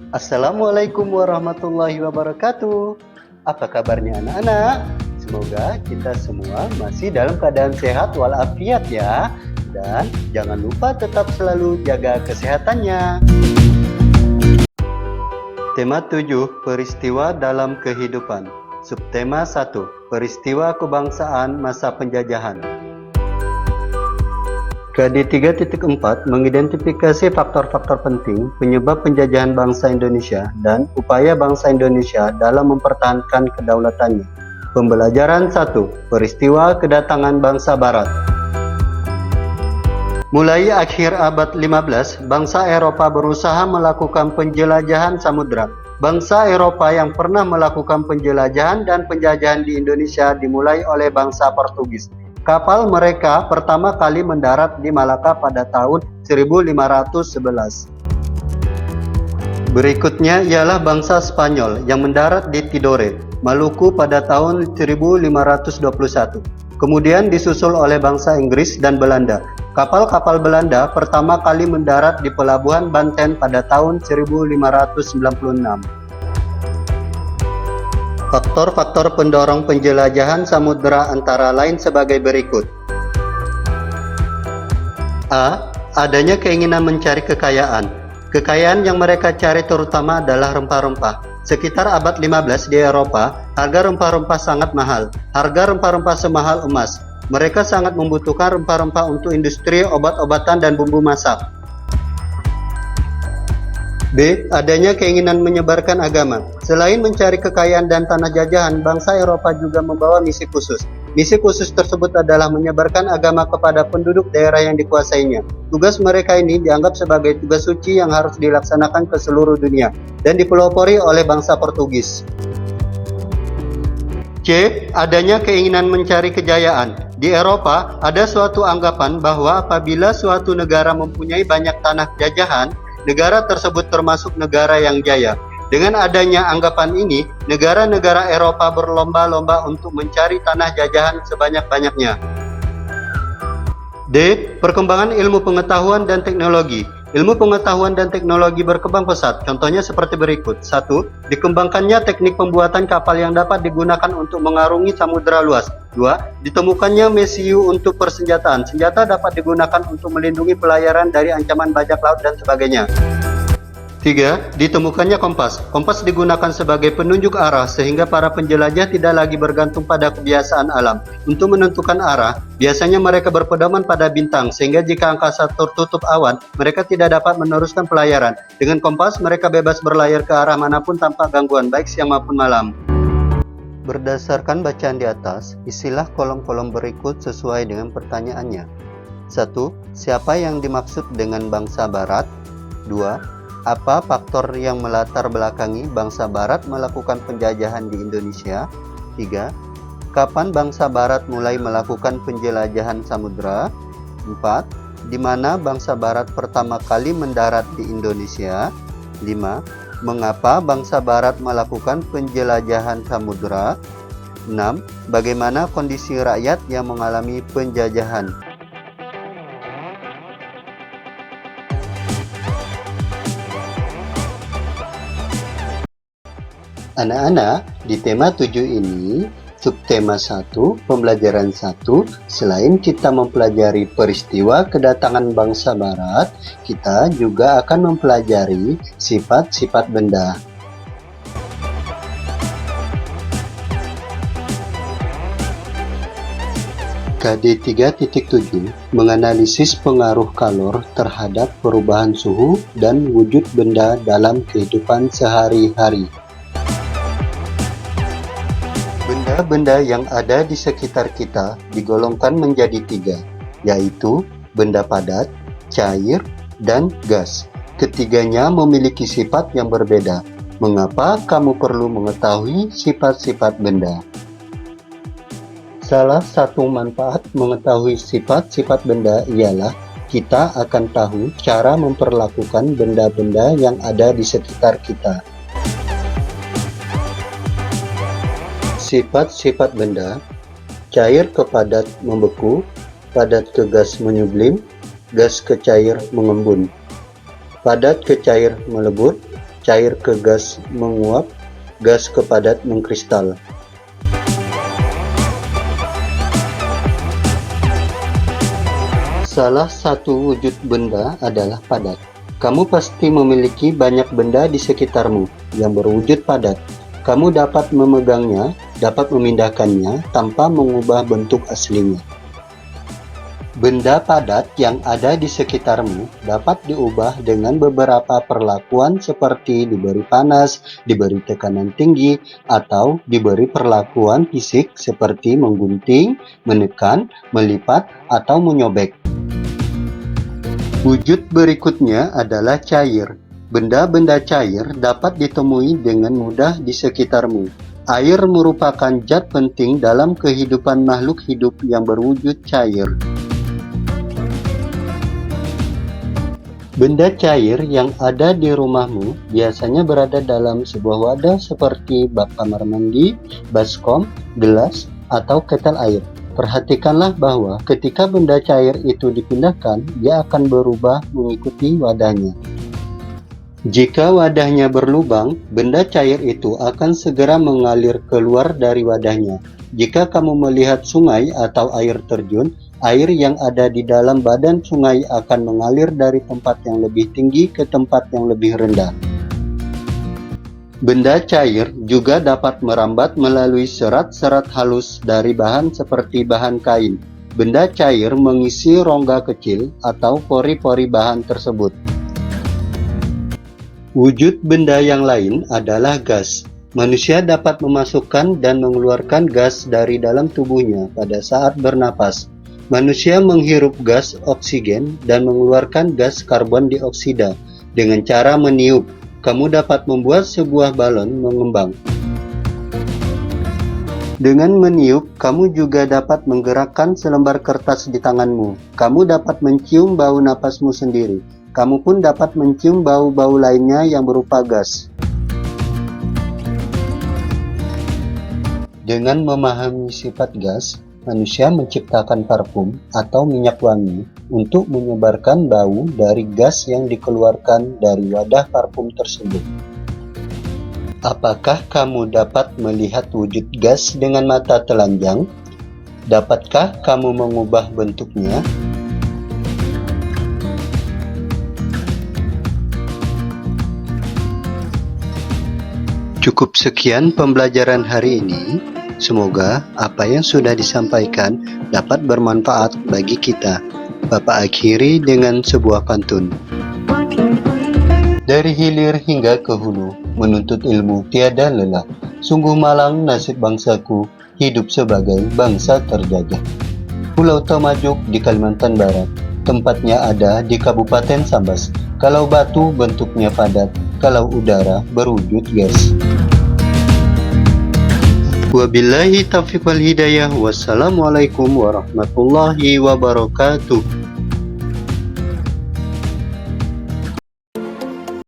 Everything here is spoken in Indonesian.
Assalamualaikum warahmatullahi wabarakatuh. Apa kabarnya anak-anak? Semoga kita semua masih dalam keadaan sehat walafiat ya. Dan jangan lupa tetap selalu jaga kesehatannya. Tema 7, peristiwa dalam kehidupan. Subtema 1, peristiwa kebangsaan masa penjajahan. KD 3.4 mengidentifikasi faktor-faktor penting penyebab penjajahan bangsa Indonesia dan upaya bangsa Indonesia dalam mempertahankan kedaulatannya. Pembelajaran 1. Peristiwa kedatangan bangsa Barat. Mulai akhir abad 15, bangsa Eropa berusaha melakukan penjelajahan samudra. Bangsa Eropa yang pernah melakukan penjelajahan dan penjajahan di Indonesia dimulai oleh bangsa Portugis. Kapal mereka pertama kali mendarat di Malaka pada tahun 1511. Berikutnya ialah bangsa Spanyol yang mendarat di Tidore, Maluku pada tahun 1521. Kemudian disusul oleh bangsa Inggris dan Belanda. Kapal-kapal Belanda pertama kali mendarat di Pelabuhan Banten pada tahun 1596. Faktor-faktor pendorong penjelajahan samudera antara lain sebagai berikut. A. Adanya keinginan mencari kekayaan. Kekayaan yang mereka cari terutama adalah rempah-rempah. Sekitar abad 15 di Eropa, harga rempah-rempah sangat mahal. Harga rempah-rempah semahal emas. Mereka sangat membutuhkan rempah-rempah untuk industri obat-obatan dan bumbu masak. B. Adanya keinginan menyebarkan agama. Selain mencari kekayaan dan tanah jajahan, bangsa Eropa juga membawa misi khusus. Misi khusus tersebut adalah menyebarkan agama kepada penduduk daerah yang dikuasainya. Tugas mereka ini dianggap sebagai tugas suci yang harus dilaksanakan ke seluruh dunia dan dipelopori oleh bangsa Portugis. C. Adanya keinginan mencari kejayaan. Di Eropa, ada suatu anggapan bahwa apabila suatu negara mempunyai banyak tanah jajahan, negara tersebut termasuk negara yang jaya. Dengan adanya anggapan ini, negara-negara Eropa berlomba-lomba untuk mencari tanah jajahan sebanyak-banyaknya. D. Perkembangan ilmu pengetahuan dan teknologi. Ilmu pengetahuan dan teknologi berkembang pesat, contohnya seperti berikut. 1. Dikembangkannya teknik pembuatan kapal yang dapat digunakan untuk mengarungi samudera luas. 2. Ditemukannya mesiu untuk persenjataan. Senjata dapat digunakan untuk melindungi pelayaran dari ancaman bajak laut dan sebagainya. 3. Ditemukannya kompas. Kompas digunakan sebagai penunjuk arah sehingga para penjelajah tidak lagi bergantung pada kebiasaan alam. Untuk menentukan arah, biasanya mereka berpedoman pada bintang sehingga jika angkasa tertutup awan, mereka tidak dapat meneruskan pelayaran. Dengan kompas, mereka bebas berlayar ke arah manapun tanpa gangguan, baik siang maupun malam. Berdasarkan bacaan di atas, isilah kolom-kolom berikut sesuai dengan pertanyaannya. 1. Siapa yang dimaksud dengan bangsa Barat? 2. Apa faktor yang melatar belakangi bangsa Barat melakukan penjajahan di Indonesia? 3. Kapan bangsa Barat mulai melakukan penjelajahan samudera? 4. Di mana bangsa Barat pertama kali mendarat di Indonesia? 5. Mengapa bangsa Barat melakukan penjelajahan samudera? 6. Bagaimana kondisi rakyat yang mengalami penjajahan? Anak-anak, di tema 7 ini, subtema 1, pembelajaran 1, selain kita mempelajari peristiwa kedatangan bangsa Barat, kita juga akan mempelajari sifat-sifat benda. KD 3.7 menganalisis pengaruh kalor terhadap perubahan suhu dan wujud benda dalam kehidupan sehari-hari. Benda-benda yang ada di sekitar kita digolongkan menjadi 3, yaitu benda padat, cair, dan gas. Ketiganya memiliki sifat yang berbeda. Mengapa kamu perlu mengetahui sifat-sifat benda? Salah satu manfaat mengetahui sifat-sifat benda ialah kita akan tahu cara memperlakukan benda-benda yang ada di sekitar kita. Sifat-sifat benda: cair ke padat membeku, padat ke gas menyublim, gas ke cair mengembun. padat ke cair melebur, cair ke gas menguap, gas ke padat mengkristal. Salah satu wujud benda adalah padat. Kamu pasti memiliki banyak benda di sekitarmu yang berwujud padat. Kamu dapat memegangnya, dapat memindahkannya tanpa mengubah bentuk aslinya. Benda padat yang ada di sekitarmu dapat diubah dengan beberapa perlakuan seperti diberi panas, diberi tekanan tinggi, atau diberi perlakuan fisik seperti menggunting, menekan, melipat, atau menyobek. Wujud berikutnya adalah cair. Benda-benda cair dapat ditemui dengan mudah di sekitarmu. Air merupakan zat penting dalam kehidupan makhluk hidup yang berwujud cair. Benda cair yang ada di rumahmu biasanya berada dalam sebuah wadah seperti bak kamar mandi, baskom, gelas, atau ketel air. Perhatikanlah bahwa ketika benda cair itu dipindahkan, dia akan berubah mengikuti wadahnya. Jika wadahnya berlubang, benda cair itu akan segera mengalir keluar dari wadahnya. Jika kamu melihat sungai atau air terjun, air yang ada di dalam badan sungai akan mengalir dari tempat yang lebih tinggi ke tempat yang lebih rendah. Benda cair juga dapat merambat melalui serat-serat halus dari bahan seperti bahan kain. Benda cair mengisi rongga kecil atau pori-pori bahan tersebut. Wujud benda yang lain adalah gas. Manusia dapat memasukkan dan mengeluarkan gas dari dalam tubuhnya pada saat bernapas. Manusia menghirup gas oksigen dan mengeluarkan gas karbon dioksida dengan cara meniup. Kamu dapat membuat sebuah balon mengembang. Dengan meniup, kamu juga dapat menggerakkan selembar kertas di tanganmu. Kamu dapat mencium bau napasmu sendiri. Kamu pun dapat mencium bau-bau lainnya yang berupa gas. Dengan memahami sifat gas, manusia menciptakan parfum atau minyak wangi untuk menyebarkan bau dari gas yang dikeluarkan dari wadah parfum tersebut. Apakah kamu dapat melihat wujud gas dengan mata telanjang? Dapatkah kamu mengubah bentuknya? Cukup sekian pembelajaran hari ini. Semoga apa yang sudah disampaikan dapat bermanfaat bagi kita. Bapak akhiri dengan sebuah pantun. Dari hilir hingga ke hulu, menuntut ilmu tiada lelah. Sungguh malang nasib bangsaku, hidup sebagai bangsa terjajah. Pulau Tamajuk di Kalimantan Barat, tempatnya ada di Kabupaten Sambas. Kalau batu bentuknya padat, kalau udara berwujud gas. Wabillahi taufiq wal hidayah. Wassalamualaikum warahmatullahi wabarakatuh.